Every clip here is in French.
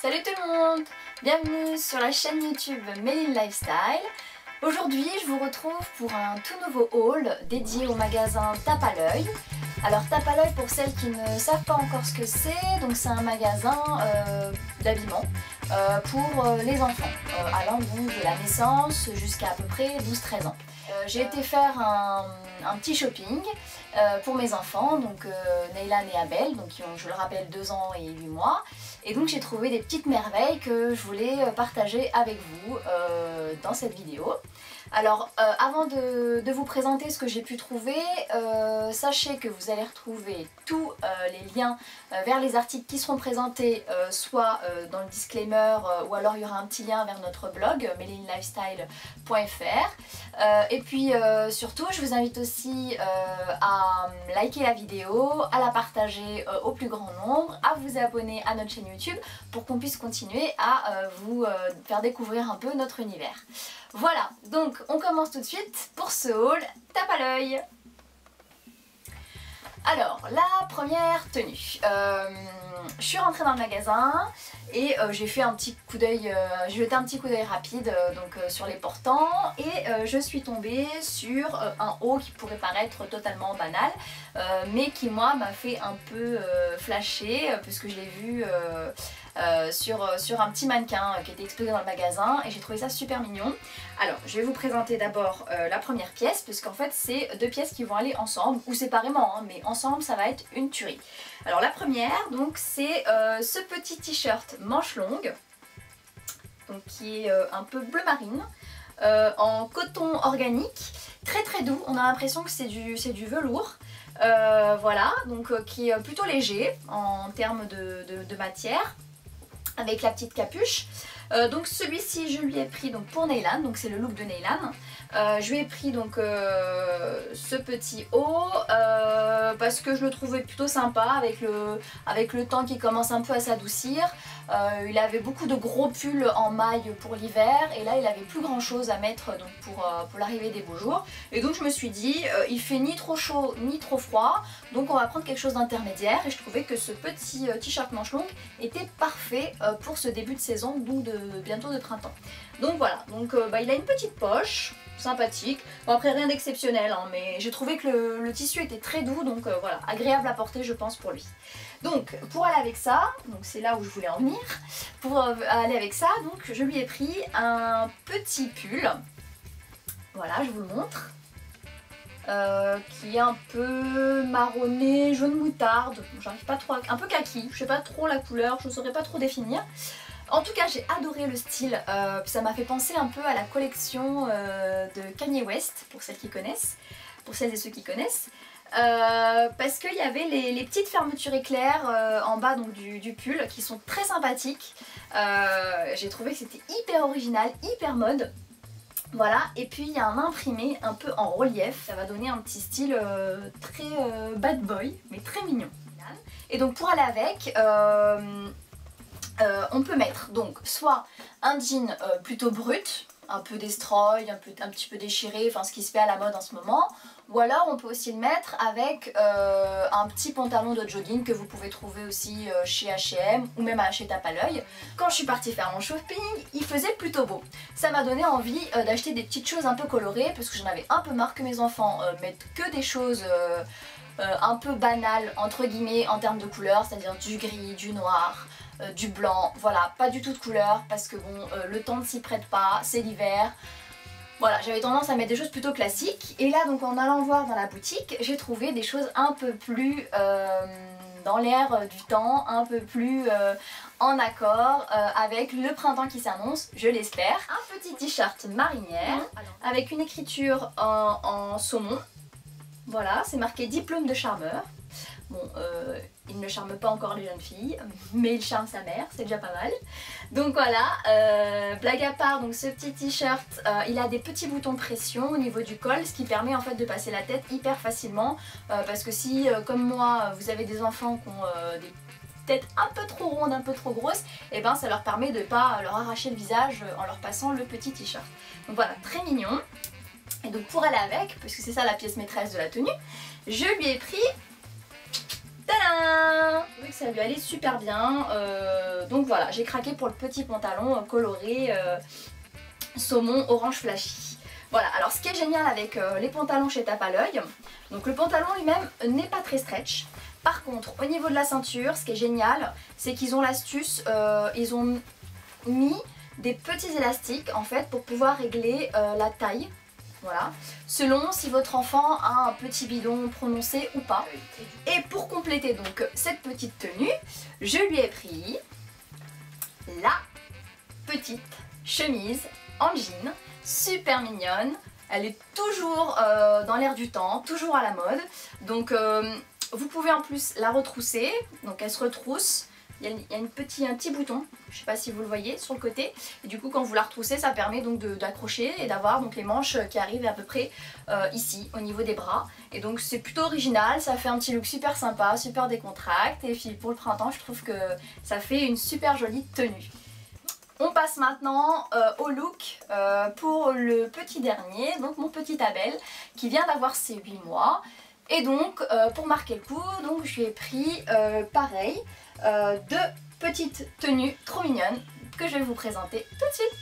Salut tout le monde! Bienvenue sur la chaîne YouTube Méline Lifestyle. Aujourd'hui je vous retrouve pour un tout nouveau haul dédié au magasin Tape à l'œil. Alors Tape à l'œil, pour celles qui ne savent pas encore ce que c'est, donc c'est un magasin d'habillement pour les enfants, allant donc de la naissance jusqu'à peu près 12-13 ans. J'ai été faire un petit shopping pour mes enfants, donc Neylan et Abel, donc qui ont, je le rappelle, 2 ans et 8 mois. Et donc j'ai trouvé des petites merveilles que je voulais partager avec vous dans cette vidéo. Alors avant de vous présenter ce que j'ai pu trouver, sachez que vous allez retrouver tous les liens vers les articles qui seront présentés soit dans le disclaimer ou alors il y aura un petit lien vers notre blog melinelifestyle.fr. Et puis surtout je vous invite aussi à liker la vidéo, à la partager au plus grand nombre, à vous abonner à notre chaîne YouTube pour qu'on puisse continuer à vous faire découvrir un peu notre univers. Voilà, donc on commence tout de suite pour ce haul Tape à l'œil. Alors, la première tenue. Je suis rentrée dans le magasin et j'ai fait un petit coup d'œil, j'ai jeté un petit coup d'œil rapide sur les portants et je suis tombée sur un haut qui pourrait paraître totalement banal, mais qui moi m'a fait un peu flasher puisque je l'ai vu sur un petit mannequin qui était exposé dans le magasin et j'ai trouvé ça super mignon. Alors je vais vous présenter d'abord la première pièce, puisqu'en fait c'est 2 pièces qui vont aller ensemble ou séparément, hein, mais ensemble ça va être une tuerie. Alors la première, donc c'est ce petit t-shirt manche longue, donc qui est un peu bleu marine, en coton organique, très très doux. On a l'impression que c'est du velours. Voilà, donc qui est plutôt léger en termes de matière, avec la petite capuche. Donc celui-ci je lui ai pris donc pour Neylan, donc c'est le look de Neylan. Je lui ai pris donc ce petit haut parce que je le trouvais plutôt sympa avec le temps qui commence un peu à s'adoucir. Il avait beaucoup de gros pulls en maille pour l'hiver et là il avait plus grand chose à mettre donc pour l'arrivée des beaux jours. Et donc je me suis dit il fait ni trop chaud ni trop froid, donc on va prendre quelque chose d'intermédiaire, et je trouvais que ce petit t-shirt manche longue était parfait pour ce début de saison, donc bientôt de printemps. Donc voilà, donc il a une petite poche sympathique. Bon, après rien d'exceptionnel, hein, mais j'ai trouvé que le tissu était très doux, donc voilà, agréable à porter je pense pour lui. Donc pour aller avec ça, donc c'est là où je voulais en venir, pour aller avec ça, donc je lui ai pris un petit pull, voilà je vous le montre, qui est un peu marronné, jaune moutarde, j'arrive pas trop à... un peu kaki, je sais pas trop la couleur, je saurais pas trop définir. En tout cas j'ai adoré le style, ça m'a fait penser un peu à la collection de Kanye West, pour celles qui connaissent, pour celles et ceux qui connaissent, parce qu'il y avait les petites fermetures éclairs en bas donc, du pull qui sont très sympathiques. J'ai trouvé que c'était hyper original, hyper mode. Voilà, et puis il y a un imprimé un peu en relief, ça va donner un petit style très bad boy, mais très mignon. Et donc pour aller avec, on peut mettre donc soit un jean plutôt brut, un peu destroy, un petit peu déchiré, enfin ce qui se fait à la mode en ce moment, ou alors on peut aussi le mettre avec un petit pantalon de jogging que vous pouvez trouver aussi chez H&M ou même chez Tape à l'œil. Quand je suis partie faire mon shopping, il faisait plutôt beau. Ça m'a donné envie d'acheter des petites choses un peu colorées parce que j'en avais un peu marre que mes enfants mettent que des choses un peu banales entre guillemets en termes de couleurs, c'est-à-dire du gris, du noir, du blanc, voilà, pas du tout de couleur parce que bon, le temps ne s'y prête pas, c'est l'hiver. Voilà, j'avais tendance à mettre des choses plutôt classiques et là donc en allant voir dans la boutique, j'ai trouvé des choses un peu plus dans l'air du temps, un peu plus en accord avec le printemps qui s'annonce, je l'espère. Un petit t-shirt marinière avec une écriture en saumon. Voilà, c'est marqué diplôme de charmeur. Bon, il ne charme pas encore les jeunes filles, mais il charme sa mère, c'est déjà pas mal. Donc voilà, blague à part, donc ce petit t-shirt, il a des petits boutons pression au niveau du col, ce qui permet en fait de passer la tête hyper facilement, parce que si, comme moi, vous avez des enfants qui ont des têtes un peu trop rondes, un peu trop grosses, et ben ça leur permet de pas leur arracher le visage en leur passant le petit t-shirt. Donc voilà, très mignon. Et donc pour aller avec, parce que c'est ça la pièce maîtresse de la tenue, je lui ai pris tadam! Je trouvais que ça lui allait super bien. Donc voilà, j'ai craqué pour le petit pantalon coloré saumon orange flashy. Voilà, alors ce qui est génial avec les pantalons chez Tape à l'œil, donc le pantalon lui-même n'est pas très stretch. Par contre, au niveau de la ceinture, ce qui est génial, c'est qu'ils ont l'astuce, ils ont mis des petits élastiques en fait pour pouvoir régler la taille. Voilà, selon si votre enfant a un petit bidon prononcé ou pas. Et pour compléter donc cette petite tenue, je lui ai pris la petite chemise en jean, super mignonne. Elle est toujours dans l'air du temps, toujours à la mode. Donc vous pouvez en plus la retrousser, donc elle se retrousse. Il y a un petit bouton, je ne sais pas si vous le voyez, sur le côté. Et du coup quand vous la retroussez, ça permet donc d'accrocher et d'avoir donc les manches qui arrivent à peu près ici, au niveau des bras. Et donc c'est plutôt original, ça fait un petit look super sympa, super décontracté. Et puis pour le printemps, je trouve que ça fait une super jolie tenue. On passe maintenant au look pour le petit dernier, donc mon petit Abel, qui vient d'avoir ses 8 mois. Et donc pour marquer le coup, donc je lui ai pris pareil, deux petites tenues trop mignonnes que je vais vous présenter tout de suite.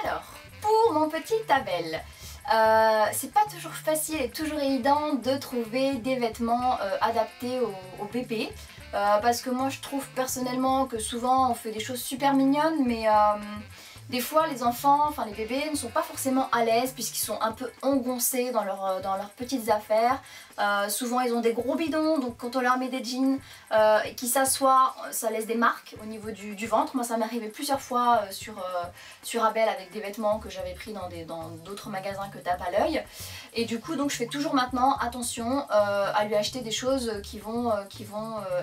Alors, pour mon petit Abel, c'est pas toujours facile et toujours évident de trouver des vêtements adaptés au bébé. Parce que moi je trouve personnellement que souvent on fait des choses super mignonnes, mais des fois les enfants, enfin les bébés ne sont pas forcément à l'aise puisqu'ils sont un peu engoncés dans leurs petites affaires. Souvent ils ont des gros bidons, donc quand on leur met des jeans qui s'assoient, ça laisse des marques au niveau du ventre. Moi ça m'est arrivé plusieurs fois sur Abel avec des vêtements que j'avais pris dans d'autres magasins que Tape à l'œil. Et du coup donc je fais toujours maintenant attention à lui acheter des choses qui vont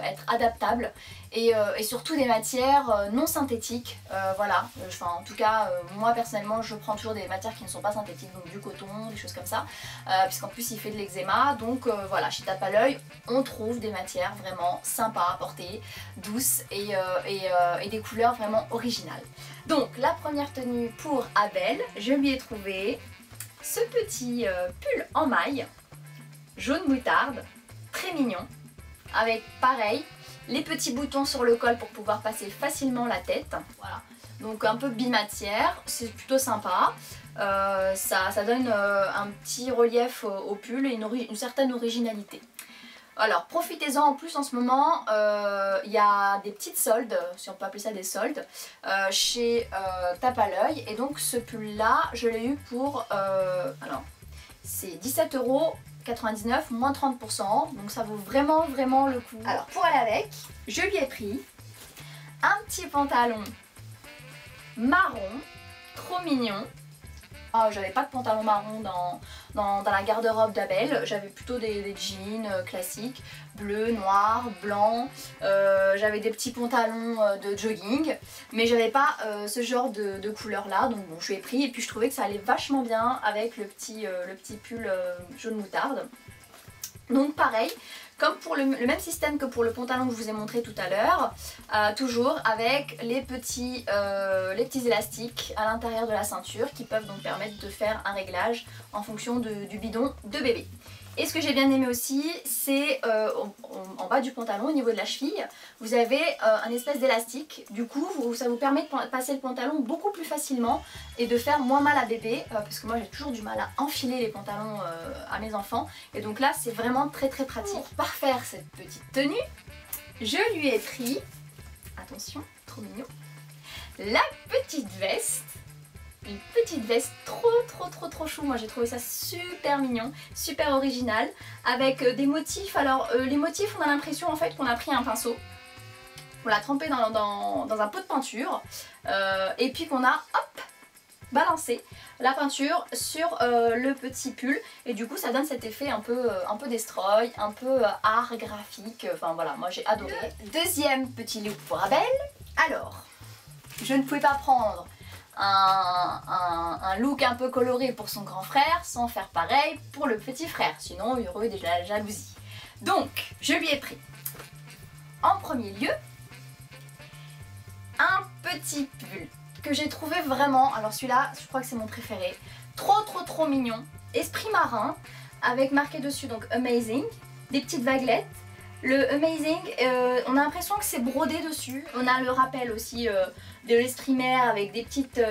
être adaptables et surtout des matières non synthétiques. Voilà, enfin en tout cas moi personnellement je prends toujours des matières qui ne sont pas synthétiques, donc du coton, des choses comme ça, puisqu'en plus il fait de l'eczéma. Donc voilà, chez Tape à l'œil on trouve des matières vraiment sympas à porter, douces et des couleurs vraiment originales. Donc la première tenue pour Abel, je lui ai trouvé ce petit pull en maille jaune moutarde, très mignon, avec pareil les petits boutons sur le col pour pouvoir passer facilement la tête. Voilà, donc un peu bimatière, c'est plutôt sympa. Ça donne un petit relief au pull et une certaine originalité. Alors profitez-en, en plus en ce moment il y a des petites soldes, si on peut appeler ça des soldes, chez Tape à l'œil. Et donc ce pull là je l'ai eu pour, alors c'est 17,99 € moins 30%, donc ça vaut vraiment le coup. Alors pour aller avec, je lui ai pris un petit pantalon marron, trop mignon. J'avais pas de pantalon marron dans la garde-robe d'Abel, j'avais plutôt des jeans classiques, bleu, noir, blanc, j'avais des petits pantalons de jogging, mais j'avais pas ce genre de couleur là, donc bon je l'ai pris et puis je trouvais que ça allait vachement bien avec le petit pull jaune moutarde. Donc pareil, comme pour le même système que pour le pantalon que je vous ai montré tout à l'heure, toujours avec les petits élastiques à l'intérieur de la ceinture qui peuvent donc permettre de faire un réglage en fonction du bidon de bébé. Et ce que j'ai bien aimé aussi, c'est en bas du pantalon, au niveau de la cheville, vous avez un espèce d'élastique. Du coup, ça vous permet de passer le pantalon beaucoup plus facilement et de faire moins mal à bébé. Parce que moi, j'ai toujours du mal à enfiler les pantalons à mes enfants. Et donc là, c'est vraiment très pratique. Pour parfaire cette petite tenue, je lui ai pris, attention, trop mignon, la petite veste. Une petite veste trop chou, moi j'ai trouvé ça super mignon, super original, avec des motifs. Alors les motifs, on a l'impression en fait qu'on a pris un pinceau, on l'a trempé dans un pot de peinture et puis qu'on a hop balancé la peinture sur le petit pull, et du coup ça donne cet effet un peu destroy, un peu art graphique. Enfin voilà, moi j'ai adoré. Deuxième petit look pour Abel. Alors je ne pouvais pas prendre un look un peu coloré pour son grand frère sans faire pareil pour le petit frère, sinon il y aurait eu de la jalousie. Donc je lui ai pris en premier lieu un petit pull que j'ai trouvé vraiment, alors celui-là je crois que c'est mon préféré, trop mignon, esprit marin, avec marqué dessus donc amazing, des petites vaguelettes, Le Amazing, on a l'impression que c'est brodé dessus. On a le rappel aussi de l'estrimère avec des petites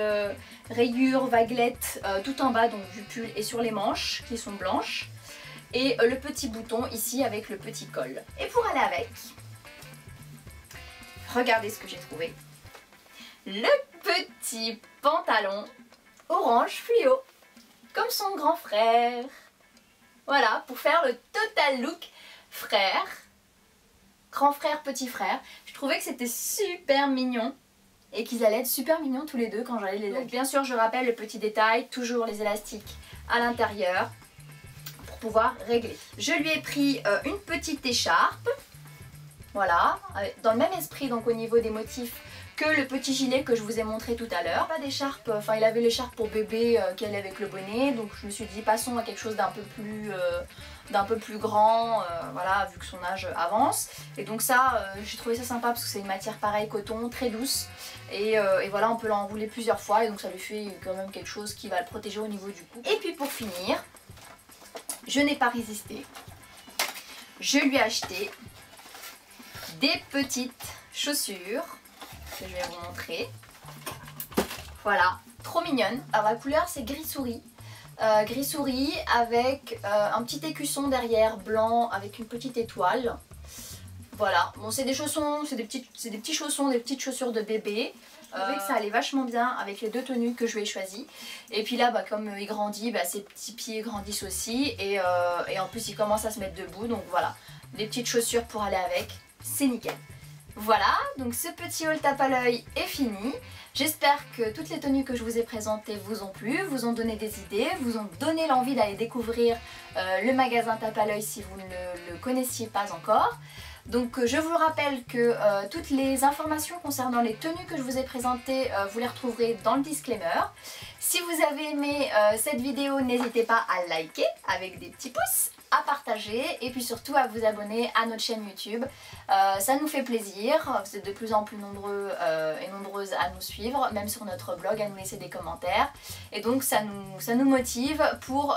rayures, vaguelettes tout en bas donc du pull et sur les manches qui sont blanches. Et le petit bouton ici avec le petit col. Et pour aller avec, regardez ce que j'ai trouvé. Le petit pantalon orange fluo, comme son grand frère. Voilà, pour faire le total look frère. Grand frère, petit frère. Je trouvais que c'était super mignon et qu'ils allaient être super mignons tous les deux quand j'allais les laver. Bien sûr, je rappelle le petit détail, toujours les élastiques à l'intérieur pour pouvoir régler. Je lui ai pris une petite écharpe, voilà, dans le même esprit donc au niveau des motifs que le petit gilet que je vous ai montré tout à l'heure. Pas d'écharpe, enfin il avait l'écharpe pour bébé qui allait avec le bonnet, donc je me suis dit passons à quelque chose d'un peu plus grand, voilà, vu que son âge avance. Et donc ça, j'ai trouvé ça sympa parce que c'est une matière pareille, coton, très douce. Et voilà, on peut l'enrouler plusieurs fois et donc ça lui fait quand même quelque chose qui va le protéger au niveau du cou. Et puis pour finir, je n'ai pas résisté. Je lui ai acheté des petites chaussures que je vais vous montrer. Voilà, trop mignonne. Alors la couleur c'est gris souris. Gris souris avec un petit écusson derrière blanc avec une petite étoile. Voilà, bon c'est des chaussons, c'est des petits chaussons, des petites chaussures de bébé. Je trouvais que ça allait vachement bien avec les deux tenues que je lui ai choisies. Et puis là, bah, comme il grandit, bah, ses petits pieds grandissent aussi. Et en plus, il commence à se mettre debout. Donc voilà, des petites chaussures pour aller avec, c'est nickel. Voilà, donc ce petit haul tape à l'œil est fini. J'espère que toutes les tenues que je vous ai présentées vous ont plu, vous ont donné des idées, vous ont donné l'envie d'aller découvrir le magasin tape à l'œil si vous ne le connaissiez pas encore. Donc je vous rappelle que toutes les informations concernant les tenues que je vous ai présentées, vous les retrouverez dans le disclaimer. Si vous avez aimé cette vidéo, n'hésitez pas à liker avec des petits pouces, à partager et puis surtout à vous abonner à notre chaîne YouTube. Ça nous fait plaisir, vous êtes de plus en plus nombreux et nombreuses à nous suivre, même sur notre blog, à nous laisser des commentaires. Et donc ça nous motive pour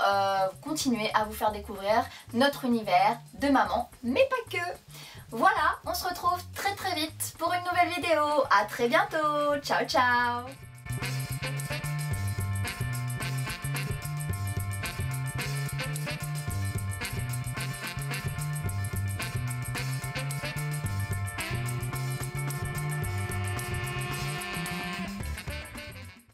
continuer à vous faire découvrir notre univers de maman, mais pas que. Voilà, on se retrouve très vite pour une nouvelle vidéo. À très bientôt. Ciao ciao.